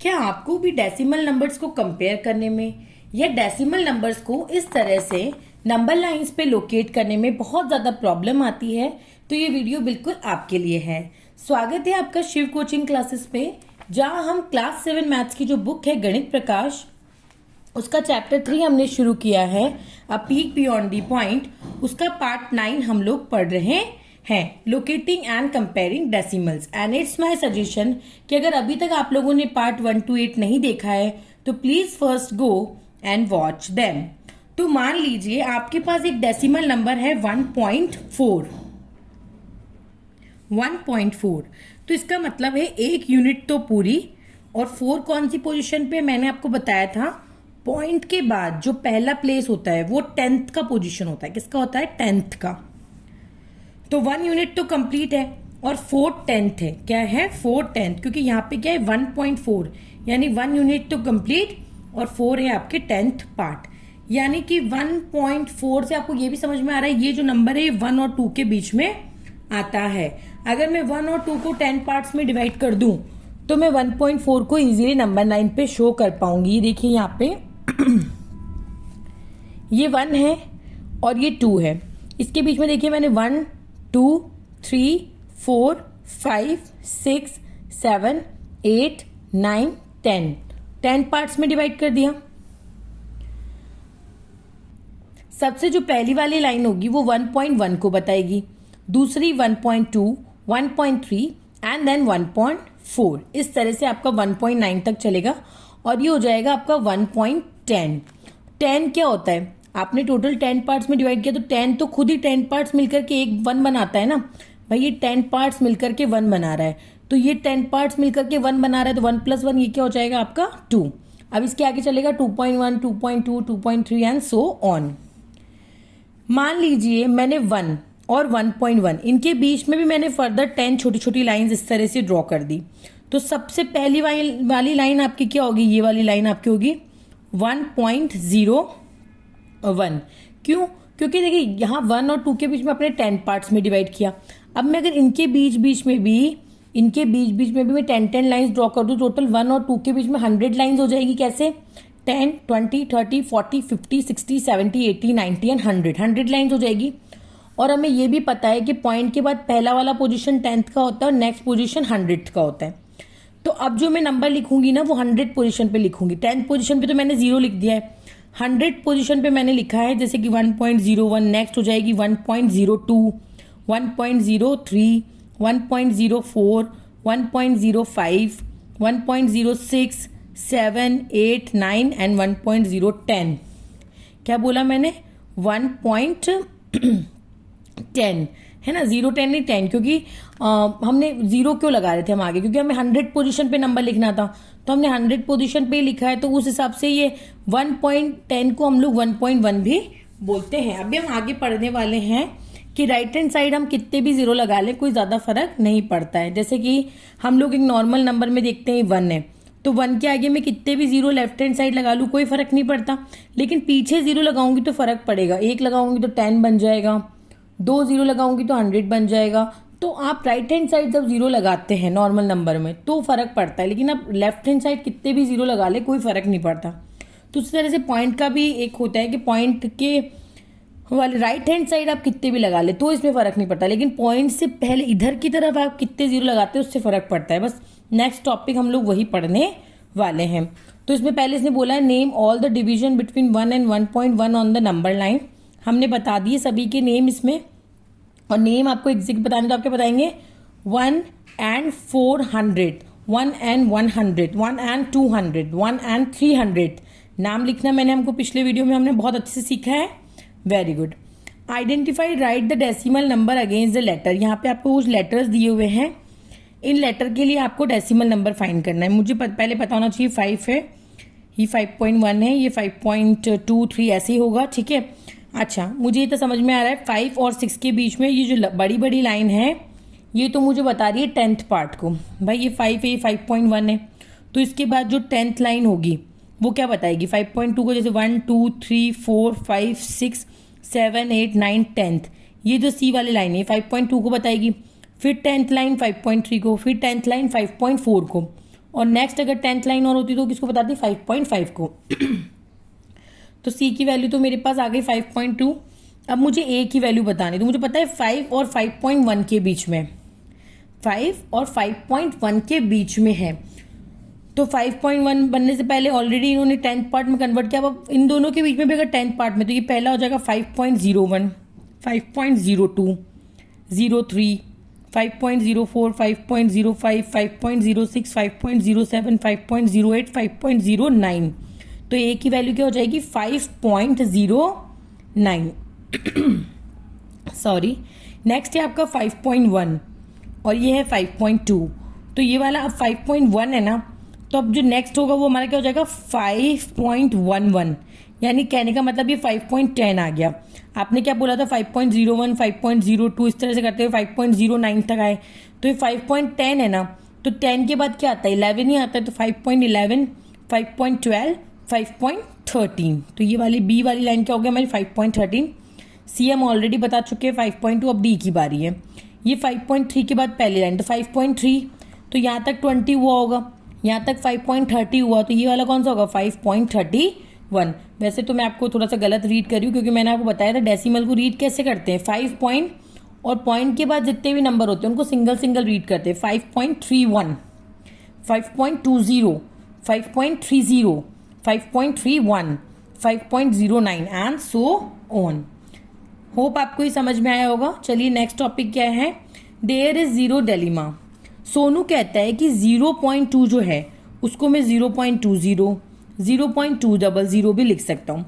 क्या आपको भी डेसिमल नंबर्स को कंपेयर करने में या डेसिमल नंबर्स को इस तरह से नंबर लाइंस पे लोकेट करने में बहुत ज़्यादा प्रॉब्लम आती है? तो ये वीडियो बिल्कुल आपके लिए है। स्वागत है आपका शिव कोचिंग क्लासेस पे, जहां हम क्लास 7 मैथ्स की जो बुक है गणित प्रकाश, उसका चैप्टर 3 हमने शुरू किया है, अ पीक बियॉन्ड दी पॉइंट। उसका पार्ट 9 हम लोग पढ़ रहे हैं, locating and comparing decimals. And it's my suggestion कि अगर अभी तक आप लोगों ने पार्ट 1 to 8 नहीं देखा है तो please first go and watch them. तो मान लीजिए आपके पास एक डेसिमल नंबर है 1.4। तो इसका मतलब है एक यूनिट तो पूरी, और 4 कौन सी पोजीशन पे? मैंने आपको बताया था पॉइंट के बाद जो पहला प्लेस होता है वो 10th का पोजीशन होता है। किसका होता है? 10th का। तो 1 यूनिट तो कंप्लीट है और 4/10 है। क्या है? 4/10, क्योंकि यहाँ पे क्या है 1.4, यानी 1 यूनिट तो कंप्लीट और 4 है आपके 10th पार्ट। यानी कि 1.4 से आपको ये भी समझ में आ रहा है ये जो नंबर है ये 1 और 2 के बीच में आता है। अगर मैं 1 और 2 को 10 पार्ट्स में डिवाइड कर दूं तो मैं 1.4 को इजीली नंबर 9 पे शो कर पाऊंगी। ये देखिए यहाँ पे ये 1 है और ये 2 है। इसके बीच में देखिए मैंने 1 2 3 4 5 6 7 8 9 10 पार्ट्स में डिवाइड कर दिया। सबसे जो पहली वाली लाइन होगी वो 1.1 को बताएगी, दूसरी 1.2 1.3 एंड देन 1.4। इस तरह से आपका 1.9 तक चलेगा और ये हो जाएगा आपका 1.10। 10 क्या होता है? आपने टोटल 10 पार्ट्स में डिवाइड किया तो 10 तो खुद ही 10 पार्ट्स मिलकर के एक 1 बनाता है ना भाई। ये 10 पार्ट्स मिलकर के 1 बना रहा है, तो ये 10 पार्ट्स मिलकर के 1 बना रहा है, तो 1 + 1 ये क्या हो जाएगा आपका 2। अब इसके आगे चलेगा 2.1 2.2 2.3 एंड सो ऑन। मान लीजिए मैंने 1 और 1.1 इनके बीच में भी मैंने फर्दर 10 छोटी छोटी लाइंस इस तरह से ड्रॉ कर दी। तो सबसे पहली वाली लाइन आपकी क्या होगी? ये वाली लाइन आपकी होगी 1.01। क्यों? क्योंकि देखिए यहाँ 1 और 2 के बीच में अपने 10 पार्ट्स में डिवाइड किया। अब मैं अगर इनके बीच में भी मैं 10 लाइंस ड्रॉ कर दूं, टोटल 1 और 2 के बीच में 100 लाइंस हो जाएगी। कैसे? 10 20 30 40 50 60 70 80 90 एंड 100 लाइंस हो जाएगी। और हमें ये भी पता है कि पॉइंट के बाद पहला वाला पोजीशन 10th का होता है और नेक्स्ट पोजीशन 100th का होता है। तो अब जो मैं नंबर लिखूंगी ना वो 100 पोजीशन पे लिखूंगी। 10th पोजीशन पे तो मैंने 0 लिख दिया है, 100 पोजीशन पे मैंने लिखा है जैसे कि 1.01, नेक्स्ट हो जाएगी 1.02 1.03 1.04 1.05 1.06 7 8 9 एंड 1.010। क्या बोला मैंने? 1.10 है ना, 0 10 नहीं 10, क्योंकि हमने 0 क्यों लगा रहे थे हम आगे? क्योंकि हमें 100 पोजीशन पे नंबर लिखना था, तो हमने 100 पोजीशन पे लिखा है, तो उस हिसाब से ये 1.10 को हम लोग 1.1 भी बोलते हैं। अभी हम आगे पढ़ने वाले हैं कि राइट हैंड साइड हम कितने भी 0 लगा लें कोई ज्यादा फर्क नहीं पड़ता है। जैसे कि हम लोग एक नॉर्मल नंबर में देखते हैं 1 है, तो 1 के आगे मैं कितने भी 0 लेफ्ट हैंड साइड लगा लूँ कोई फर्क नहीं पड़ता, लेकिन पीछे 0 लगाऊंगी तो फर्क पड़ेगा। 1 लगाऊंगी तो 10 बन जाएगा, 2 0 लगाऊंगी तो 100 बन जाएगा। तो आप राइट हैंड साइड जब 0 लगाते हैं नॉर्मल नंबर में तो फर्क पड़ता है, लेकिन आप लेफ्ट हैंड साइड कितने भी 0 लगा ले कोई फर्क नहीं पड़ता। तो उस तरह से पॉइंट का भी एक होता है कि पॉइंट के वाले राइट हैंड साइड आप कितने भी लगा ले तो इसमें फर्क नहीं पड़ता, लेकिन पॉइंट से पहले इधर की तरफ आप कितने 0 लगाते हैं उससे फर्क पड़ता है। बस नेक्स्ट टॉपिक हम लोग वही पढ़ने वाले हैं। तो इसमें पहले इसने बोला है name all the division between 1 and 1.1 on the number line. हमने बता दिए सभी के नेम इसमें, और नेम आपको एग्जैक्ट बताने तो आप क्या बताएंगे? 1 and 400 1 and 100 1 and 200 1 and 300 नाम लिखना मैंने हमको पिछले वीडियो में हमने बहुत अच्छे से सीखा है। Very good. Identify right the decimal number against the letter. यहाँ पे आपको कुछ लेटर्स दिए हुए हैं, इन लेटर के लिए आपको डेसिमल नंबर फाइंड करना है। मुझे पहले पता होना चाहिए 5 है, ये 5.1 है, ये 5.23 ऐसे ही होगा, ठीक है। अच्छा, मुझे ये तो समझ में आ रहा है 5 और 6 के बीच में ये जो बड़ी बड़ी लाइन है ये तो मुझे बता रही है 10th पार्ट को। भाई ये 5 है, ये 5.1 है, तो इसके बाद जो 10th लाइन होगी वो क्या बताएगी? 5.2 को जैसे 1 2 3 4 5 6 7 8 9 10th, ये जो सी वाली लाइन है 5.2 को बताएगी। फिर 10th लाइन 5.3 को, फिर 10th लाइन 5.4 को, और नेक्स्ट अगर 10th लाइन और होती तो किसको बताती 5.5 को। तो सी की वैल्यू तो मेरे पास आ गई 5.2। अब मुझे ए की वैल्यू बतानी, तो मुझे पता है 5 और 5.1 के बीच में, 5 और 5.1 के बीच में है। तो 5.1 बनने से पहले ऑलरेडी इन्होंने 10th पार्ट में कन्वर्ट किया। अब इन दोनों के बीच में भी अगर 10th पार्ट में, तो ये पहला हो जाएगा 5.01, 5.02, 03, 5.04, 5.05, 5.06, 5.07, 5.08, 5.09। तो ए की वैल्यू क्या हो जाएगी 5.09। सॉरी, नेक्स्ट है आपका 5.1 और ये है 5.2। तो ये वाला अब 5.1 है ना, तो अब जो नेक्स्ट होगा वो हमारा क्या हो जाएगा 5.11, यानी कहने का मतलब ये 5.10 आ गया। आपने क्या बोला था 5.01, 5.02 इस तरह से करते हुए 5.09 तक आए, तो ये 5.10 है ना। तो 10 के बाद क्या आता है 11 ही आता है, तो 5.11, 5.12, 5.13। तो ये वाली बी वाली लाइन क्या हो गया हमारी 5.13। सी हम ऑलरेडी बता चुके हैं 5.2, अब डी की बारी है। ये 5.3 के बाद पहली लाइन, तो 5.3, तो यहाँ तक 20 हुआ होगा, यहाँ तक 5.30 हुआ, तो ये वाला कौन सा होगा 5.31। वैसे तो मैं आपको थोड़ा सा गलत रीड कर रही हूँ, क्योंकि मैंने आपको बताया था डेसिमल को रीड कैसे करते हैं, 5 पॉइंट और पॉइंट के बाद जितने भी नंबर होते हैं उनको सिंगल सिंगल रीड करते हैं। 5.31, 5.20, 5.30, 5.31, 5.09 एंड सो ऑन। होप आपको ही समझ में आया होगा। चलिए नेक्स्ट टॉपिक क्या है, there is zero dilemma. Sonu कहता है कि 0.2 जो है उसको मैं 0.20, 0.200 भी लिख सकता हूँ।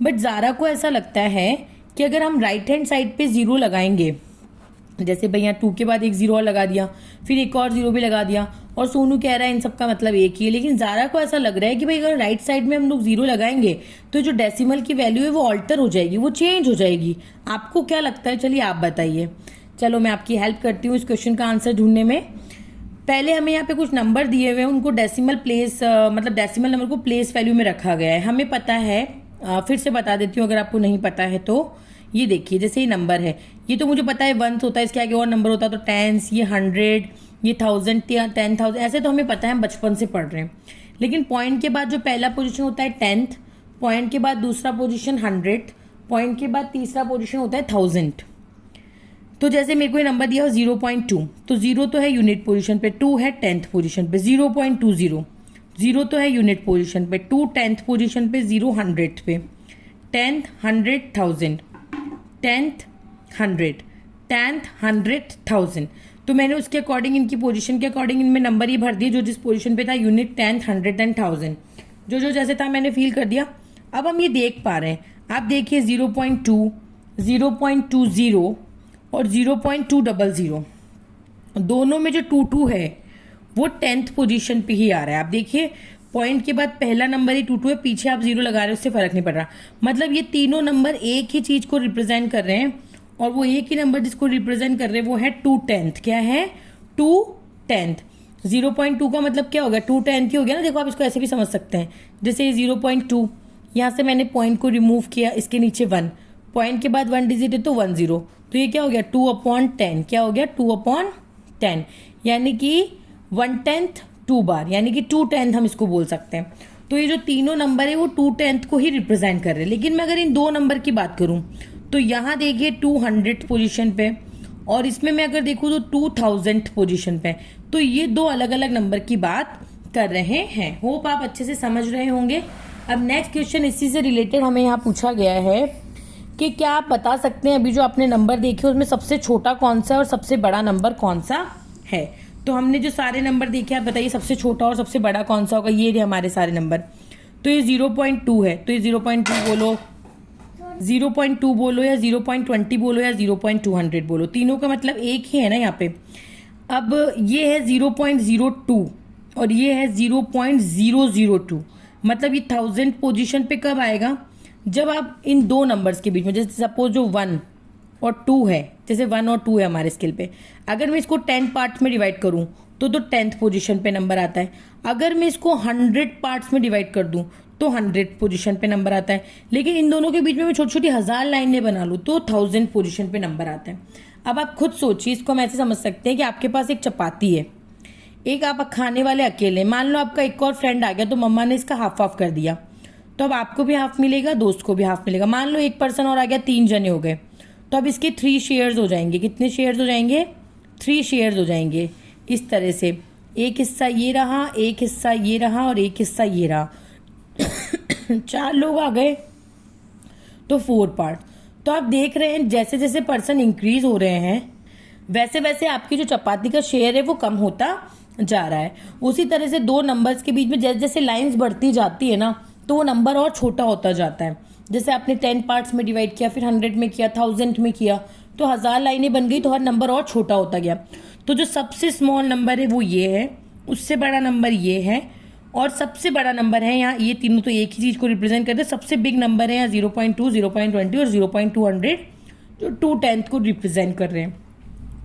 बट ज़ारा को ऐसा लगता है कि अगर हम राइट हैंड साइड पे ज़ीरो लगाएंगे, जैसे भाई यहाँ 2 के बाद एक ज़ीरो और लगा दिया, फिर एक और ज़ीरो भी लगा दिया, और सोनू कह रहा है इन सब का मतलब एक ही है, लेकिन ज़ारा को ऐसा लग रहा है कि भाई अगर राइट साइड में हम लोग ज़ीरो लगाएंगे तो जो डेसिमल की वैल्यू है वो ऑल्टर हो जाएगी, वो चेंज हो जाएगी। आपको क्या लगता है, चलिए आप बताइए। चलो मैं आपकी हेल्प करती हूँ इस क्वेश्चन का आंसर ढूंढने में। पहले हमें यहाँ पे कुछ नंबर दिए हुए हैं, उनको डेसिमल प्लेस मतलब डेसिमल नंबर को प्लेस वैल्यू में रखा गया है। हमें पता है, फिर से बता देती हूँ अगर आपको नहीं पता है तो। ये देखिए जैसे ये नंबर है, ये तो मुझे पता है वंस होता है, इसके आगे और नंबर होता है तो टेंस, ये 100, ये 1000, 10,000, ऐसे तो हमें पता है, हम बचपन से पढ़ रहे हैं। लेकिन पॉइंट के बाद जो पहला पोजीशन होता है 10th, पॉइंट के बाद दूसरा पोजीशन 100, पॉइंट के बाद तीसरा पोजीशन होता है 1000। तो जैसे मेरे को ये नंबर दिया हो 0.2, तो 0 तो है यूनिट पोजीशन पे, 2 है 10th पोजीशन पे, 0.20, 0 तो है यूनिट पोजीशन पे, 2 10th पोजीशन पे, 0 100 पे, 10th 100 1000, 10th 100, 10th 100 1000। तो मैंने उसके अकॉर्डिंग, इनकी पोजीशन के अकॉर्डिंग इनमें नंबर ही भर दिए जो जिस पोजीशन पे था, यूनिट 10th 100 एंड 1000, जो जैसे था मैंने फील कर दिया। अब हम ये देख पा रहे हैं, आप देखिए 0.2, 0.20 और 0.200, दोनों में जो 22 है वो 10th पोजीशन पे ही आ रहा है। आप देखिए पॉइंट के बाद पहला नंबर ही 22 है, पीछे आप 0 लगा रहे हो, उससे फर्क नहीं पड़ रहा। मतलब ये तीनों नंबर एक ही चीज को रिप्रेजेंट कर रहे हैं, और वो एक ही नंबर जिसको रिप्रेजेंट कर रहे हैं वो है 2/10। क्या है 2/10। 0.2 का मतलब क्या हो गया 2/10 ही हो गया ना। देखो आप इसको ऐसे भी समझ सकते हैं, जैसे 0.2 यहाँ से मैंने पॉइंट को रिमूव किया, इसके नीचे 1, पॉइंट के बाद 1 डिजिट है तो 10, तो ये क्या हो गया 2/10। क्या हो गया 2/10, यानी कि 1/10 2 बार, यानी कि 2/10 हम इसको बोल सकते हैं। तो ये जो तीनों नंबर है वो 2/10 को ही रिप्रेजेंट कर रहे हैं। लेकिन मैं अगर इन दो नंबर की बात करूं तो यहाँ देखिए 200 पोजीशन पे, और इसमें मैं अगर देखूं तो 2000 पोजीशन पे। तो ये दो अलग अलग नंबर की बात कर रहे हैं। होप आप अच्छे से समझ रहे होंगे। अब नेक्स्ट क्वेश्चन इसी से रिलेटेड हमें यहाँ पूछा गया है कि क्या आप बता सकते हैं अभी जो आपने नंबर देखे उसमें सबसे छोटा कौन सा और सबसे बड़ा नंबर कौन सा है। तो हमने जो सारे नंबर देखे, आप बताइए सबसे छोटा और सबसे बड़ा कौन सा होगा। ये रहे हमारे सारे नंबर। तो ये 0.2 है, तो ये 0.2 बोलो, 0.2 बोलो, या 0.20 बोलो, या 0.200 बोलो, तीनों का मतलब एक ही है ना यहाँ पे। अब ये है 0.02 और ये है 0.002, मतलब ये 1000 पोजीशन पे कब आएगा, जब आप इन दो नंबर्स के बीच में, जैसे सपोज जो 1 और 2 है, जैसे 1 और 2 है हमारे स्केल पे, अगर मैं इसको 10 पार्ट्स में डिवाइड करूं तो 10th पोजीशन पे नंबर आता है। अगर मैं इसको 100 पार्ट्स में डिवाइड कर दूं तो 100 पोजीशन पे नंबर आता है। लेकिन इन दोनों के बीच में मैं छोटी छोटी 1000 लाइनें बना लूं तो 1000 पोजीशन पे नंबर आता है। अब आप खुद सोचिए, इसको हम ऐसे समझ सकते हैं कि आपके पास एक चपाती है, एक आप खाने वाले अकेले, मान लो आपका एक और फ्रेंड आ गया तो मम्मा ने इसका हाफ हाफ कर दिया, तो अब आपको भी हाफ मिलेगा, दोस्त को भी हाफ मिलेगा। मान लो एक पर्सन और आ गया, 3 जने हो गए, तो अब इसके 3 शेयर्स हो जाएंगे। कितने शेयर्स हो जाएंगे? 3 शेयर्स हो जाएंगे। इस तरह से एक हिस्सा ये रहा, एक हिस्सा ये रहा और एक हिस्सा ये रहा। 4 लोग आ गए तो 4 पार्ट। तो आप देख रहे हैं जैसे जैसे पर्सन इंक्रीज हो रहे हैं वैसे वैसे आपकी जो चपाती का शेयर है वो कम होता जा रहा है। उसी तरह से 2 नंबर्स के बीच में जैसे जैसे लाइंस बढ़ती जाती है ना, तो वो नंबर और छोटा होता जाता है। जैसे आपने 10 पार्ट्स में डिवाइड किया, फिर 100 में किया, 1000 में किया, तो 1000 लाइनें बन गई, तो हर नंबर और छोटा होता गया। तो जो सबसे स्मॉल नंबर है वो ये है, उससे बड़ा नंबर ये है, और सबसे बड़ा नंबर है यहाँ, ये तीनों तो एक ही चीज़ को रिप्रेजेंट करते हैं। सबसे बिग नंबर है यहाँ 0.2, 0.20 और 0.200, जो 2/10 को रिप्रेजेंट कर रहे हैं।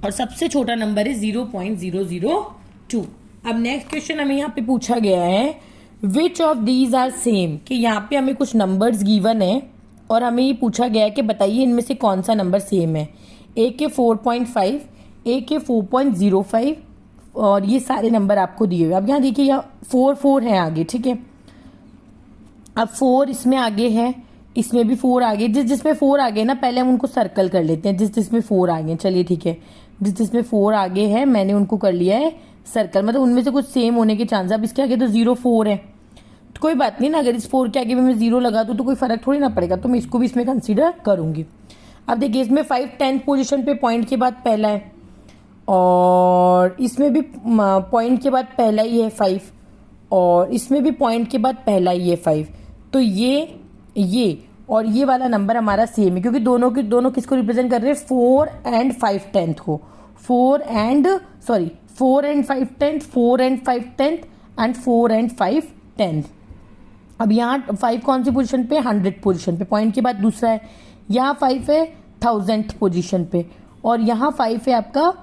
और सबसे छोटा नंबर है 0.002। अब नेक्स्ट क्वेश्चन हमें यहाँ पे पूछा गया है which of these are same, कि यहाँ पे हमें कुछ नंबर्स गिवन है और हमें ये पूछा गया है कि बताइए इनमें से कौन सा नंबर सेम है। ए के 4.5, ए के 4.05 और ये सारे नंबर आपको दिए हुए। अब यहाँ देखिए यहाँ 4 है आगे, ठीक है। अब 4 इसमें आगे है, इसमें भी 4 आगे। जिसमें 4 आगे ना पहले हम उनको सर्कल कर लेते हैं, जिसमें 4 आगे, चलिए ठीक है। जिसमें 4 आगे है मैंने उनको कर लिया है सर्कल, मतलब उनमें से कुछ सेम होने के चांस। अब इसके आगे तो 0 4 है, तो कोई बात नहीं ना, अगर इस 4 के आगे मैं 0 लगा दूँ तो कोई फर्क थोड़ी ना पड़ेगा, तो मैं इसको भी इसमें कंसीडर करूंगी। अब देखिए इसमें 5 10th पोजीशन पे पॉइंट के बाद पहला है, और इसमें भी पॉइंट के बाद पहला ही है 5, और इसमें भी पॉइंट के बाद पहला ही है 5। तो ये और ये वाला नंबर हमारा सेम है, क्योंकि दोनों किसको रिप्रेजेंट कर रहे हैं? 4 and 5 10th को। 4 and 5 10th, 4 and 5 10th and 4 and 5 10th। अब यहाँ 5 कौन सी पोजीशन पे? 100 पोजीशन पे, पॉइंट के बाद दूसरा है। यहाँ 5 है 1000th पोजीशन पे, और यहाँ 5 है आपका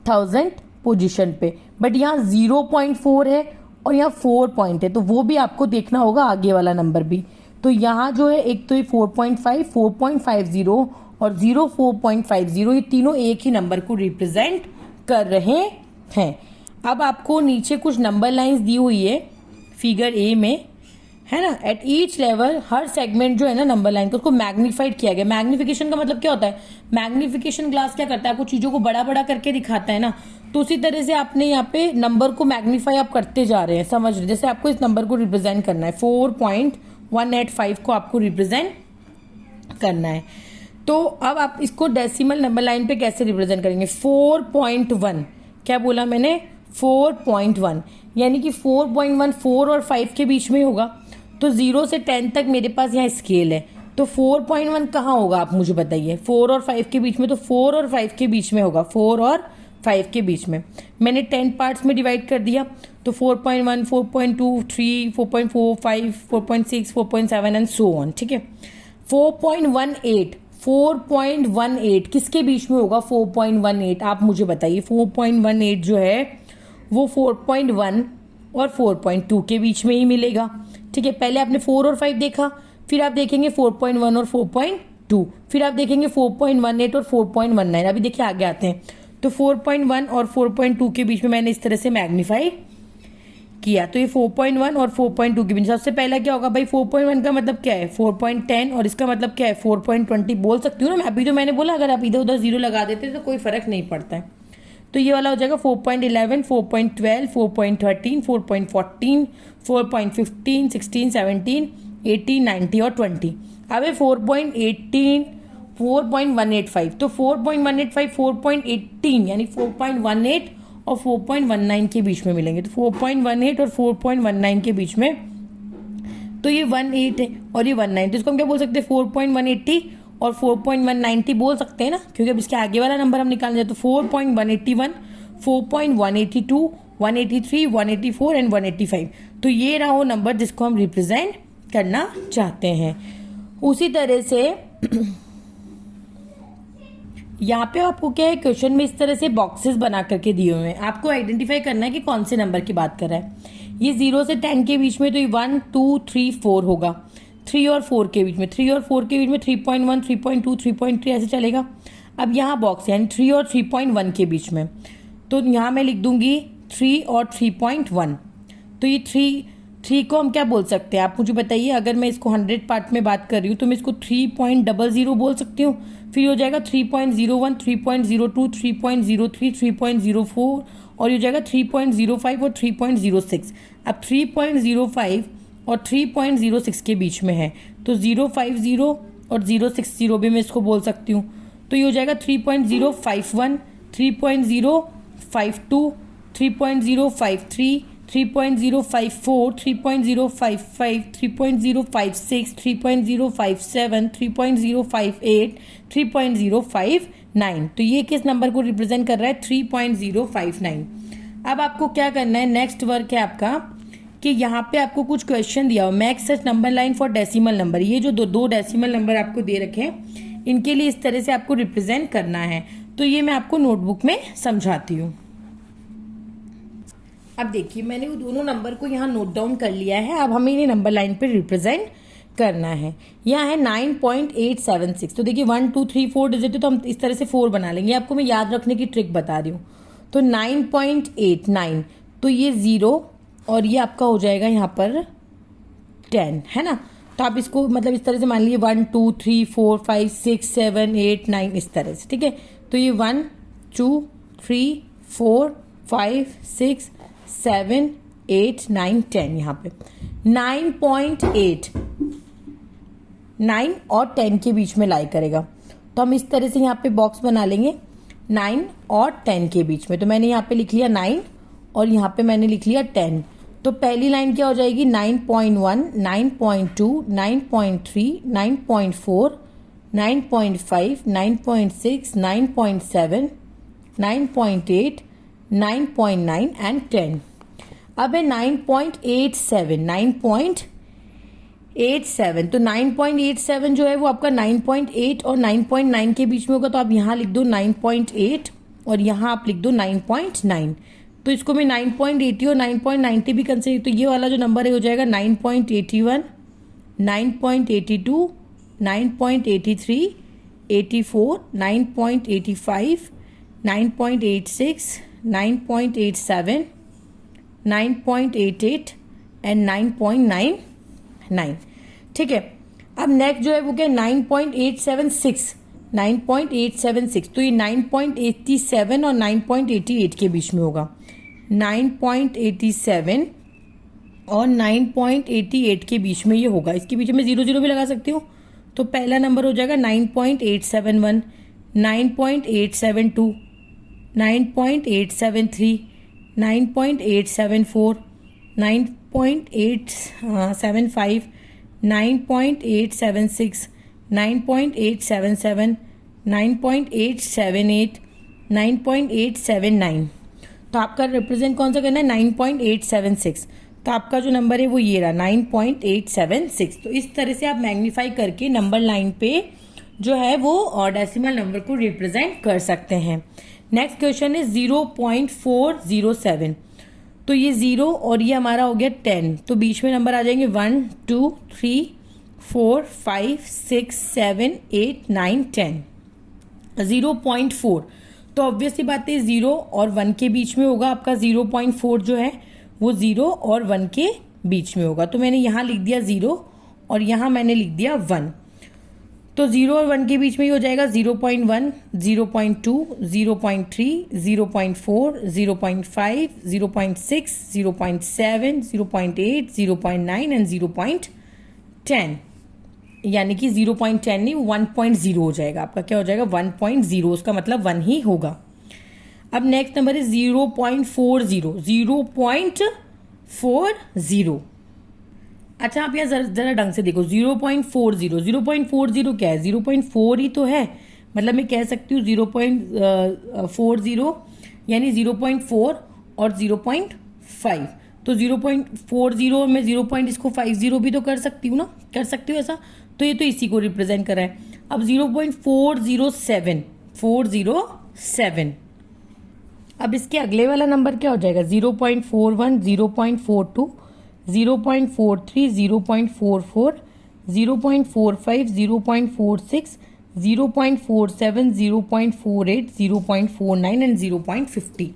1000th पोजीशन पे। बट यहाँ 0.4 है और यहाँ 4 पॉइंट है, तो वो भी आपको देखना होगा, आगे वाला नंबर भी। तो यहाँ जो है एक तो ये 4.5, 4.50 और 4.50, ये तीनों एक ही नंबर को रिप्रेजेंट कर रहे हैं। अब आपको नीचे कुछ नंबर लाइंस दी हुई है फिगर ए में, है ना। At each level, her segment जो है ना नंबर लाइन का, उसको मैग्नीफाइड किया गया। मैग्निफिकेशन का मतलब क्या होता है? मैग्निफिकेशन ग्लास क्या करता है? आपको चीजों को बड़ा बड़ा करके दिखाता है ना, तो उसी तरह से आपने यहाँ पे नंबर को मैग्नीफाई आप करते जा रहे हैं, समझ रहे। जैसे आपको इस नंबर को रिप्रेजेंट करना है, 4.185 को आपको रिप्रेजेंट करना है। तो अब आप इसको डेसिमल नंबर लाइन पे कैसे रिप्रेजेंट करेंगे? 4.1, क्या बोला मैंने? 4.1, यानी कि 4.1 4 और 5 के बीच में होगा। तो 0 से 10 तक मेरे पास यहाँ स्केल है, तो 4.1 कहाँ होगा आप मुझे बताइए? 4 और 5 के बीच में, तो 4 और 5 के बीच में होगा, 4 और 5 के बीच में। मैंने 10 पार्ट्स में डिवाइड कर दिया, तो 4.1, 4.2, 3, 4.4, 5, 4.6, 4.7 एंड सो ऑन, ठीक है। 4.18 किसके बीच में होगा? 4.18 आप मुझे बताइए। 4.18 जो है वो 4.1 और 4.2 के बीच में ही मिलेगा, ठीक है। पहले आपने 4 और 5 देखा, फिर आप देखेंगे 4.1 और 4.2, फिर आप देखेंगे 4.18 और 4.19। अभी देखिए आगे आते हैं, तो 4.1 और 4.2 के बीच में मैंने इस तरह से मैग्नीफाई किया, तो ये 4.1 और 4.2 के बीच। सबसे पहला क्या होगा भाई? 4.1 का मतलब क्या है? 4.10, और इसका मतलब क्या है? 4.20 बोल सकती हूँ ना मैं। अभी तो मैंने बोला अगर आप इधर उधर 0 लगा देते तो कोई फर्क नहीं पड़ता है। तो ये वाला हो जाएगा 4.11, 4.12, 4.13, 4.14, 4.15, 16, 17, 18, 19 और 20। अब है 4.18, 4.185, तो 4.185, 4.18 यानी 4.18 और 4.19 के बीच में मिलेंगे। तो 4.18 और 4.19 के बीच में, तो ये 18 है और ये 19, तो इसको हम क्या बोल सकते हैं? 4.180 और 4.190 बोल सकते हैं ना, क्योंकि अब इसके आगे वाला नंबर हम निकालना है। तो 4.181, 4.182, 183, 184 एंड 185। तो ये रहा वो नंबर जिसको हम रिप्रेजेंट करना चाहते हैं। उसी तरह से यहाँ पे आपको क्या है, क्वेश्चन में इस तरह से बॉक्सेस बना करके दिए हुए हैं। आपको आइडेंटिफाई करना है कि कौन से नंबर की बात कर रहा है। ये 0 से 10 के बीच में, तो ये 1 2 3 4 होगा। 3 और 4 के बीच में, 3 और 4 के बीच में 3.1, 3.2, 3.3 ऐसे चलेगा। अब यहाँ बॉक्स है 3 और 3.1 के बीच में, तो यहाँ मैं लिख दूंगी 3 और 3.1। तो ये 3 को हम क्या बोल सकते हैं, आप मुझे बताइए। अगर मैं इसको 100 पार्ट में बात कर रही हूँ तो मैं इसको 3.00 बोल सकती हूँ। फिर हो जाएगा 3.01, 3.02, 3.03, 3.04 और ये हो जाएगा 3.05 और 3.06। अब 3.05 और 3.06 के बीच में है तो 050 और 060 भी मैं इसको बोल सकती हूँ। तो ये हो जाएगा 3.051, 3.052, 3.053, 3.054, 3.055, 3.056, 3.057, 3.058, 3.059। तो ये किस नंबर को रिप्रेजेंट कर रहा है, 3.059। अब आपको क्या करना है, नेक्स्ट वर्क है आपका कि यहाँ पे आपको कुछ क्वेश्चन दिया हो, make such number line for decimal number. ये जो दो डेसिमल नंबर आपको दे रखे हैं इनके लिए इस तरह से आपको रिप्रेजेंट करना है। तो ये मैं आपको नोटबुक में समझाती हूँ। अब देखिए मैंने वो दोनों नंबर को यहाँ नोट डाउन कर लिया है। अब हमें इन्हें नंबर लाइन पे रिप्रेजेंट करना है। यहाँ है 9.876। तो देखिए 1 2 3 4 डिजिट है तो हम इस तरह से 4 बना लेंगे। आपको मैं याद रखने की ट्रिक बता रही हूँ। तो 9.89 तो ये 0 और ये आपका हो जाएगा यहाँ पर 10, है ना। तो आप इसको मतलब इस तरह से मान लीजिए 1 2 3 4 5 6 7 8 9 इस तरह से, ठीक है। तो ये 1 2 3 4 5 6 7 8 9 10 यहाँ पे 9.8 9 और 10 के बीच में लाई करेगा। तो हम इस तरह से यहाँ पे बॉक्स बना लेंगे 9 और 10 के बीच में। तो मैंने यहाँ पे लिख लिया 9 और यहाँ पे मैंने लिख लिया 10। तो पहली लाइन क्या हो जाएगी 9.1, 9.2, 9.3, 9.4, 9.5, 9.6, 9.7, 9.8, 9.9 एंड 10। अब है 9.87, 9.87। तो 9.87 जो है वो आपका 9.8 और 9.9 के बीच में होगा। तो आप यहाँ लिख दो 9.8 और यहाँ आप लिख दो 9.9। तो इसको मैं 9.80 और 9.90 भी कंसिडर, तो ये वाला जो नंबर है हो जाएगा 9.81, 9.82, 9.83, 84, 9.85, 9.86, 9.87, 9.88 एंड 9.99। ठीक है। अब नेक्स्ट जो है वो क्या 9.876, 9.876। तो ये 9.87 और 9.88 के बीच में होगा। 9.87 और 9.88 के बीच में ये होगा। इसके पीछे मैं 00 भी लगा सकती हूँ। तो पहला नंबर हो जाएगा 9.871, 9.872, 9.873, 9.874, 9.875, 9.876, 9.877, 9.878, 9.879। तो आपका रिप्रेजेंट कौन सा करना है 9.876। तो आपका जो नंबर है वो ये रहा 9.876। तो इस तरह से आप मैग्नीफाई करके नंबर लाइन पे जो है वो डेसिमल नंबर को रिप्रेजेंट कर सकते हैं। नेक्स्ट क्वेश्चन है 0.407। तो ये 0 और ये हमारा हो गया 10। तो बीच में नंबर आ जाएंगे 1 2 3 4 5 6 7 8 9 10। 0.4 तो ऑब्वियसली बात है 0 और 1 के बीच में होगा। आपका 0.4 जो है वो 0 और 1 के बीच में होगा। तो मैंने यहाँ लिख दिया 0 और यहाँ मैंने लिख दिया 1। तो 0 और 1 के बीच में ही हो जाएगा 0.1, 0.2, 0.3, 0.4, 0.5, 0.6, 0.7, 0.8, 0.9 एंड 0.10। यानी कि 0.10 नहीं 1.0 हो जाएगा। आपका क्या हो जाएगा 1.0, उसका मतलब 1 ही होगा। अब नेक्स्ट नंबर है 0.40, 0.40। अच्छा आप यहाँ जरा ढंग से देखो 0.40, 0.40 क्या है 0.4 ही तो है। मतलब मैं कह सकती हूँ 0.40 यानी 0.4 और 0.5। तो 0.40 में 0.50 भी तो कर सकती हूँ ना, कर सकती हूँ ऐसा। तो ये तो इसी को रिप्रेजेंट कर रहा है। अब 0.407, 407। अब इसके अगले वाला नंबर क्या हो जाएगा 0.41, 0.42, 0.43, 0.44, 0.45, 0.46, 0.47, 0.48, 0.49 एंड 0.50।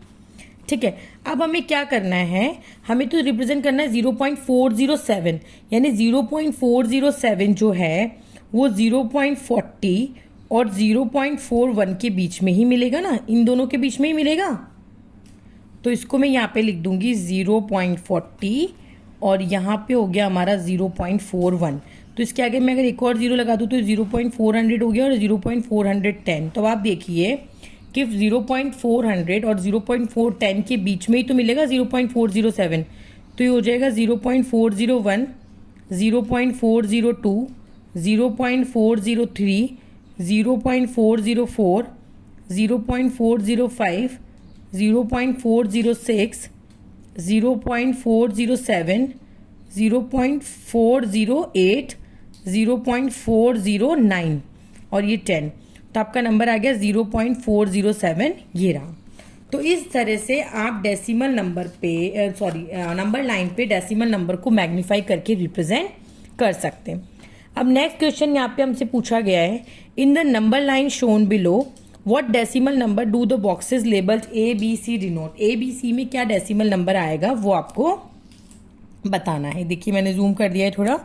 ठीक है, अब हमें क्या करना है, हमें तो रिप्रेजेंट करना है 0.407, यानी 0.407 जो है वो 0.40 और 0.41 के बीच में ही मिलेगा ना, इन दोनों के बीच में ही मिलेगा। तो इसको मैं यहाँ पे लिख दूंगी 0.40 और यहाँ पे हो गया हमारा 0.41। तो इसके आगे मैं अगर एक और जीरो लगा दूँ तो 0.400 हो गया और 0.410। तो आप देखिए कि 0.400 और 0.410 के बीच में ही तो मिलेगा 0.407। तो ये हो जाएगा 0.401, 0.402, 0.403, 0.404, 0.405, 0.406, 0.407, 0.408, 0.409 और ये 10। तो आपका नंबर आ गया 0.407, ये रहा। तो इस तरह से आप डेसिमल नंबर पे नंबर लाइन पे डेसिमल नंबर को मैग्नीफाई करके रिप्रेजेंट कर सकते हैं। अब नेक्स्ट क्वेश्चन यहाँ पे हमसे पूछा गया है, in the number line shown below what decimal number do the boxes labelled A B C denote. A B C में क्या डेसिमल नंबर आएगा वो आपको बताना है। देखिए मैंने जूम कर दिया है थोड़ा।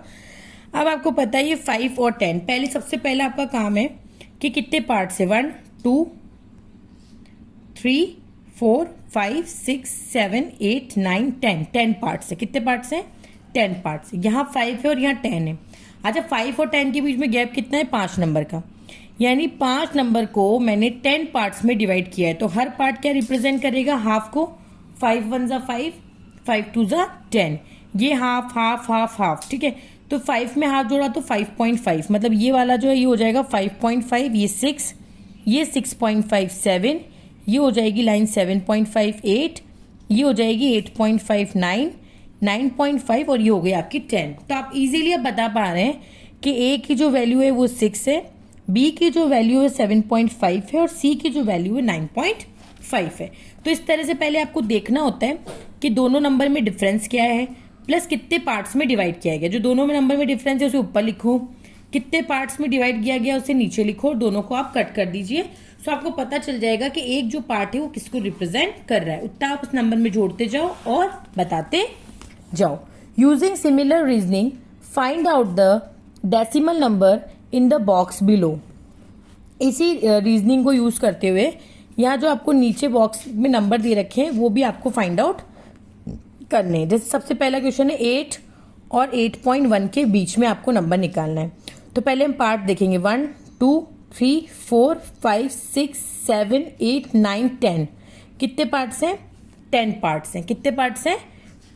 अब आपको पता है ये 5 और 10, पहले सबसे पहला आपका काम है कि कितने पार्ट्स है, 1 2 3 4 5 6 7 8 9 10, 10 पार्ट्स है। कितने पार्ट्स हैं, 10 पार्ट्स है। यहाँ 5 है और यहाँ 10 है। अच्छा 5 और 10 के बीच में गैप कितना है, 5 नंबर का, यानी 5 नंबर को मैंने 10 पार्ट्स में डिवाइड किया है। तो हर पार्ट क्या रिप्रेजेंट करेगा, हाफ को, 5 1 ज़ा 5, 5 2 ज़ा 10, ये हाफ हाफ हाफ हाफ, ठीक है। तो 5 में हाफ जोड़ा तो 5.5, मतलब ये वाला जो है ये हो जाएगा 5.5, ये 6, ये 6.57, ये हो जाएगी लाइन 7.58, ये हो जाएगी 8.59, 9.5 और ये हो गई आपकी 10। तो आप इजीली अब बता पा रहे हैं कि ए की जो वैल्यू है वो 6 है, बी की जो वैल्यू है 7.5 है और सी की जो वैल्यू है 9.5 है। तो इस तरह से पहले आपको देखना होता है कि दोनों नंबर में डिफरेंस क्या है, प्लस कितने पार्ट्स में डिवाइड किया गया। जो दोनों में नंबर में डिफरेंस है उसे ऊपर लिखो, कितने पार्ट्स में डिवाइड किया गया उसे नीचे लिखो, दोनों को आप कट कर दीजिए। तो आपको पता चल जाएगा कि एक जो पार्ट है वो किसको रिप्रेजेंट कर रहा है। उतना आप उस नंबर में जोड़ते जाओ और बताते जाओ। Using similar reasoning find out the decimal number in the box below. इसी रीजनिंग को यूज करते हुए यहाँ जो आपको नीचे बॉक्स में नंबर दे रखे हैं वो भी आपको फाइंड आउट करने हैं। जैसे सबसे पहला क्वेश्चन है 8 और 8.1 के बीच में आपको नंबर निकालना है। तो पहले हम पार्ट देखेंगे, 1 2 3 4 5 6 7 8 9 10। कितने पार्ट्स हैं, 10 पार्ट्स हैं। कितने पार्ट्स हैं,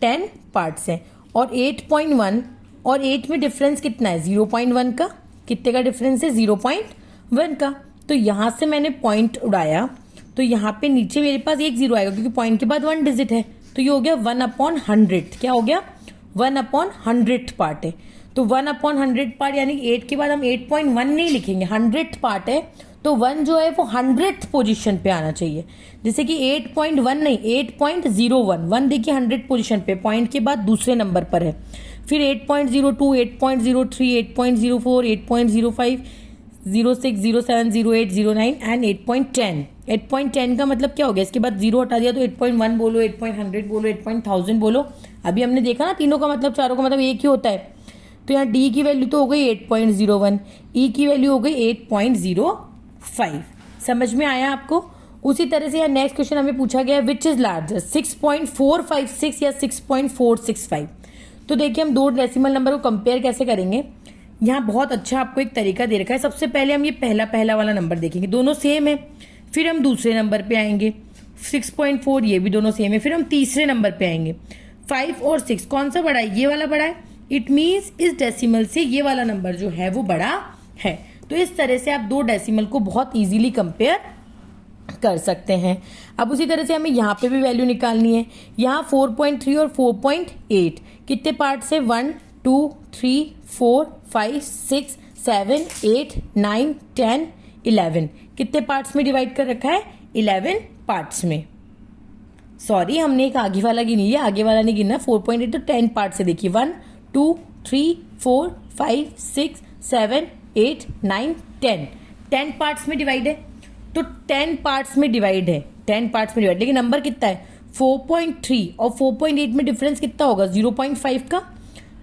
10 पार्ट्स हैं। और 8.1 और 8 में डिफरेंस कितना है, 0.1 का। कितने का डिफरेंस है, 0.1 का। तो यहाँ से मैंने पॉइंट उड़ाया तो यहाँ पे नीचे मेरे पास एक जीरो आएगा क्योंकि पॉइंट के बाद 1 डिजिट है। तो ये हो गया 1/100। क्या हो गया, 1/100 पार्ट है। तो 1/100 पार्ट यानी 8 के बाद हम 8.1 नहीं लिखेंगे, 100 पार्ट है तो 1 जो है वो 100th पोजीशन पे आना चाहिए। जैसे कि 8.1 नहीं, 8.01, 1 देखिए 100 पोजीशन पे, पॉइंट के बाद दूसरे नंबर पर है। फिर 8.02, 8.03, 8.04, 8.05, 06, 07, 08, 09 एंड 8.10। 8.10 का मतलब क्या हो गया, इसके बाद 0 हटा दिया तो 8.1 बोलो, 8.100 बोलो, 8.1000 बोलो। अभी हमने देखा ना तीनों का मतलब, चारों का मतलब एक ही होता है। तो यहाँ डी की वैल्यू तो हो गई 8.01, ई की वैल्यू हो गई 8.05। समझ में आया आपको। उसी तरह से यहाँ नेक्स्ट क्वेश्चन हमें पूछा गया विच इज लार्जर, 6.456 या 6.465। तो देखिए हम दो डेसिमल नंबर को कंपेयर कैसे करेंगे। यहाँ बहुत अच्छा आपको एक तरीका दे रखा है। सबसे पहले हम ये पहला वाला नंबर देखेंगे, दोनों सेम है। फिर हम दूसरे नंबर पे आएंगे, 6.4, ये भी दोनों सेम है। फिर हम तीसरे नंबर पे आएंगे, 5 और 6, कौन सा बड़ा है, ये वाला बड़ा है। इट मीन्स इस डेसिमल से ये वाला नंबर जो है वो बड़ा है। तो इस तरह से आप दो डेसिमल को बहुत इजीली कंपेयर कर सकते हैं। अब उसी तरह से हमें यहाँ पे भी वैल्यू निकालनी है। यहाँ 4.3 और 4.8 कितने पार्ट्स है, 1 2 3 4 5 6 7 8 9 10 11। कितने पार्ट्स में डिवाइड कर रखा है, 11 पार्ट्स में। सॉरी हमने एक आगे वाला गिनी है, आगे वाला नहीं गिना। 4.8 तो 10 पार्ट्स है। देखिए 1 2 3 4 5 6 7 8 9 10, 10 पार्ट्स में डिवाइड है। तो 10 पार्ट्स में डिवाइड है, 10 पार्ट्स में डिवाइड, लेकिन नंबर कितना है 4.3 और 4.8 में डिफरेंस कितना होगा? 0.5 का।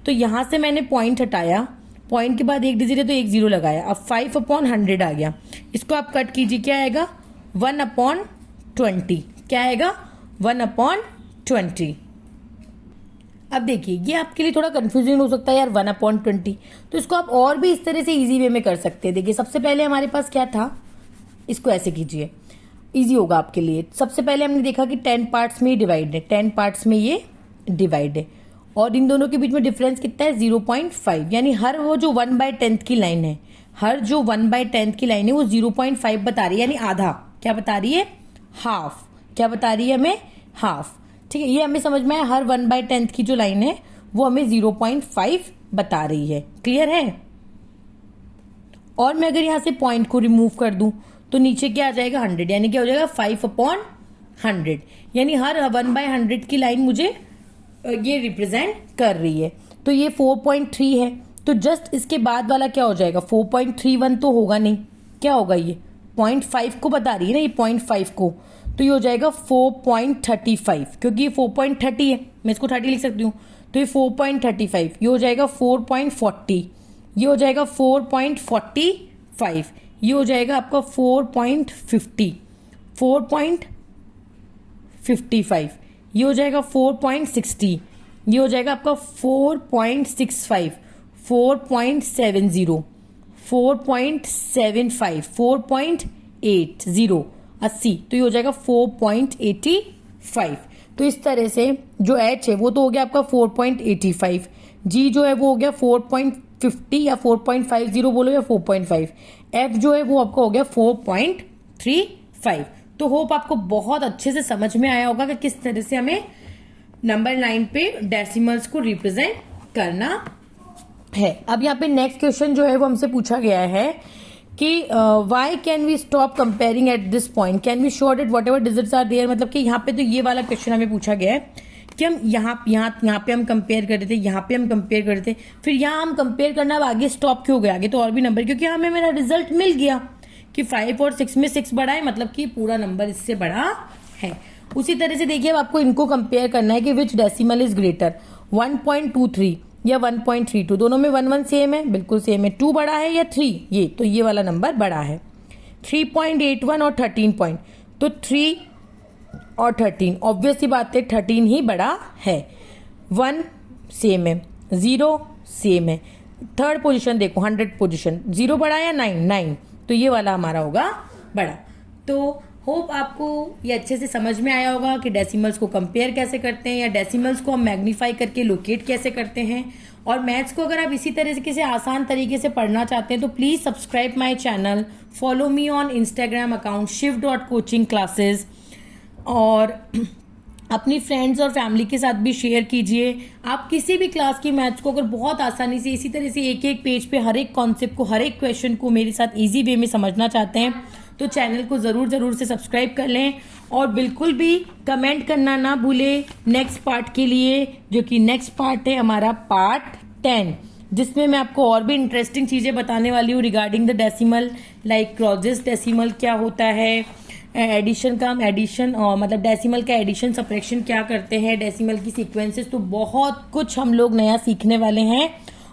तो यहाँ से मैंने पॉइंट हटाया, पॉइंट के बाद एक डिजिट है तो एक जीरो लगाया, अब 5/100 आ गया। इसको आप कट कीजिए, क्या आएगा? 1/20। क्या आएगा? 1/20। अब देखिए, ये आपके लिए थोड़ा कंफ्यूजिंग हो सकता है यार, 1/20। तो इसको आप और भी इस तरह से इजी वे में कर सकते हैं। देखिए, सबसे पहले हमारे पास क्या था, इसको ऐसे कीजिए, इजी होगा आपके लिए। सबसे पहले हमने देखा कि 10 पार्ट्स में ही डिवाइड है, 10 पार्ट्स में ये डिवाइड है, और इन दोनों के बीच में डिफरेंस कितना है? 0.5। यानी हर वो जो 1/10 की लाइन है, हर जो 1/10 की लाइन है वो 0.5 बता रही है, यानी आधा। क्या बता रही है? हाफ। क्या बता रही है हमें? हाफ। ठीक है, ये हमें समझ में आया। हर 1/10 की जो लाइन है वो हमें 0.5 बता रही है। क्लियर है? और मैं अगर यहां से पॉइंट को रिमूव कर दूं तो नीचे क्या आ जाएगा? 100। यानी क्या हो जाएगा? 5/100। यानी हर 1/100 की लाइन मुझे ये रिप्रेजेंट कर रही है। तो ये 4.3 है, तो जस्ट इसके बाद वाला क्या हो जाएगा? 4.31 तो होगा नहीं, क्या होगा? ये 0.5 को बता रही है ना, ये 0.5 को, तो ये हो जाएगा 4.35, क्योंकि ये 4.30 है, मैं इसको 30 लिख सकती हूँ। तो ये 4.35, ये हो जाएगा 4.40, ये हो जाएगा 4.45, ये हो जाएगा आपका 4.50, 4.55, ये हो जाएगा 4.60, ये हो जाएगा आपका 4.65, 4.70, 4.75, 4.80, 80, तो ये हो जाएगा 4.85। तो इस तरह से जो H है वो तो हो गया आपका 4.85, G जो है वो हो गया 4.50 या 4.50 बोलो या 4.5, F जो है वो आपका हो गया 4.35। तो होप आपको बहुत अच्छे से समझ में आया होगा कि किस तरह से हमें नंबर 9 पे डेसिमल्स को रिप्रेजेंट करना है। अब यहाँ पे नेक्स्ट क्वेश्चन जो है वो हमसे पूछा गया है कि why can we stop comparing at this point, can we show that whatever digits are there. मतलब कि यहाँ पे तो ये वाला क्वेश्चन हमें पूछा गया है कि हम यहाँ पे हम कंपेयर कर रहे थे, यहाँ पे हम कंपेयर कर रहे थे, फिर यहाँ हम कंपेयर करना अब आगे स्टॉप क्यों हो गया? आगे तो और भी नंबर, क्योंकि हमें मेरा रिजल्ट मिल गया कि 5 और 6 में 6 बड़ा है, मतलब कि पूरा नंबर इससे बड़ा है। उसी तरह से देखिए, अब आपको इनको कंपेयर करना है कि विच डेसिमल इज ग्रेटर, 1.23 या 1.32, दोनों में 1 1 सेम है, बिल्कुल सेम है। 2 बड़ा है या 3? ये तो ये वाला नंबर बड़ा है। 3.81 और 13 पॉइंट, तो 3 और 13 ऑब्वियस सी बात है 13 ही बड़ा है। 1 सेम है, 0 सेम है। थर्ड पोजीशन देखो, 100 पोजीशन, 0 बड़ा या 9, तो ये वाला हमारा होगा बड़ा। तो होप आपको ये अच्छे से समझ में आया होगा कि डेसिमल्स को कंपेयर कैसे करते हैं, या डेसिमल्स को हम मैग्नीफाई करके लोकेट कैसे करते हैं। और मैथ्स को अगर आप इसी तरह से किसी आसान तरीके से पढ़ना चाहते हैं तो please subscribe my channel, follow me on Instagram account shiv.coaching classes, और अपनी फ्रेंड्स और फैमिली के साथ भी शेयर कीजिए। आप किसी भी क्लास की मैथ्स को अगर बहुत आसानी से इसी तरह से एक एक पेज पे हर एक कॉन्सेप्ट को, हर एक क्वेश्चन को मेरे साथ इजी वे में समझना चाहते हैं तो चैनल को ज़रूर से सब्सक्राइब कर लें, और बिल्कुल भी कमेंट करना ना भूलें नेक्स्ट पार्ट के लिए, जो कि नेक्स्ट पार्ट है हमारा पार्ट 10, जिसमें मैं आपको और भी इंटरेस्टिंग चीज़ें बताने वाली हूँ regarding the decimal, like crosses decimal क्या होता है, एडिशन का एडिशन मतलब डेसिमल का एडिशन सब्ट्रैक्शन क्या करते हैं, डेसिमल की सीक्वेंसेस, तो बहुत कुछ हम लोग नया सीखने वाले हैं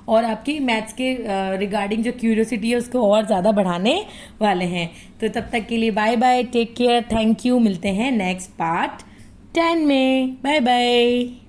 और आपकी मैथ्स के रिगार्डिंग जो क्यूरियोसिटी है उसको और ज़्यादा बढ़ाने वाले हैं। तो तब तक के लिए bye bye, take care, thank you, मिलते हैं नेक्स्ट पार्ट 10 में। Bye bye.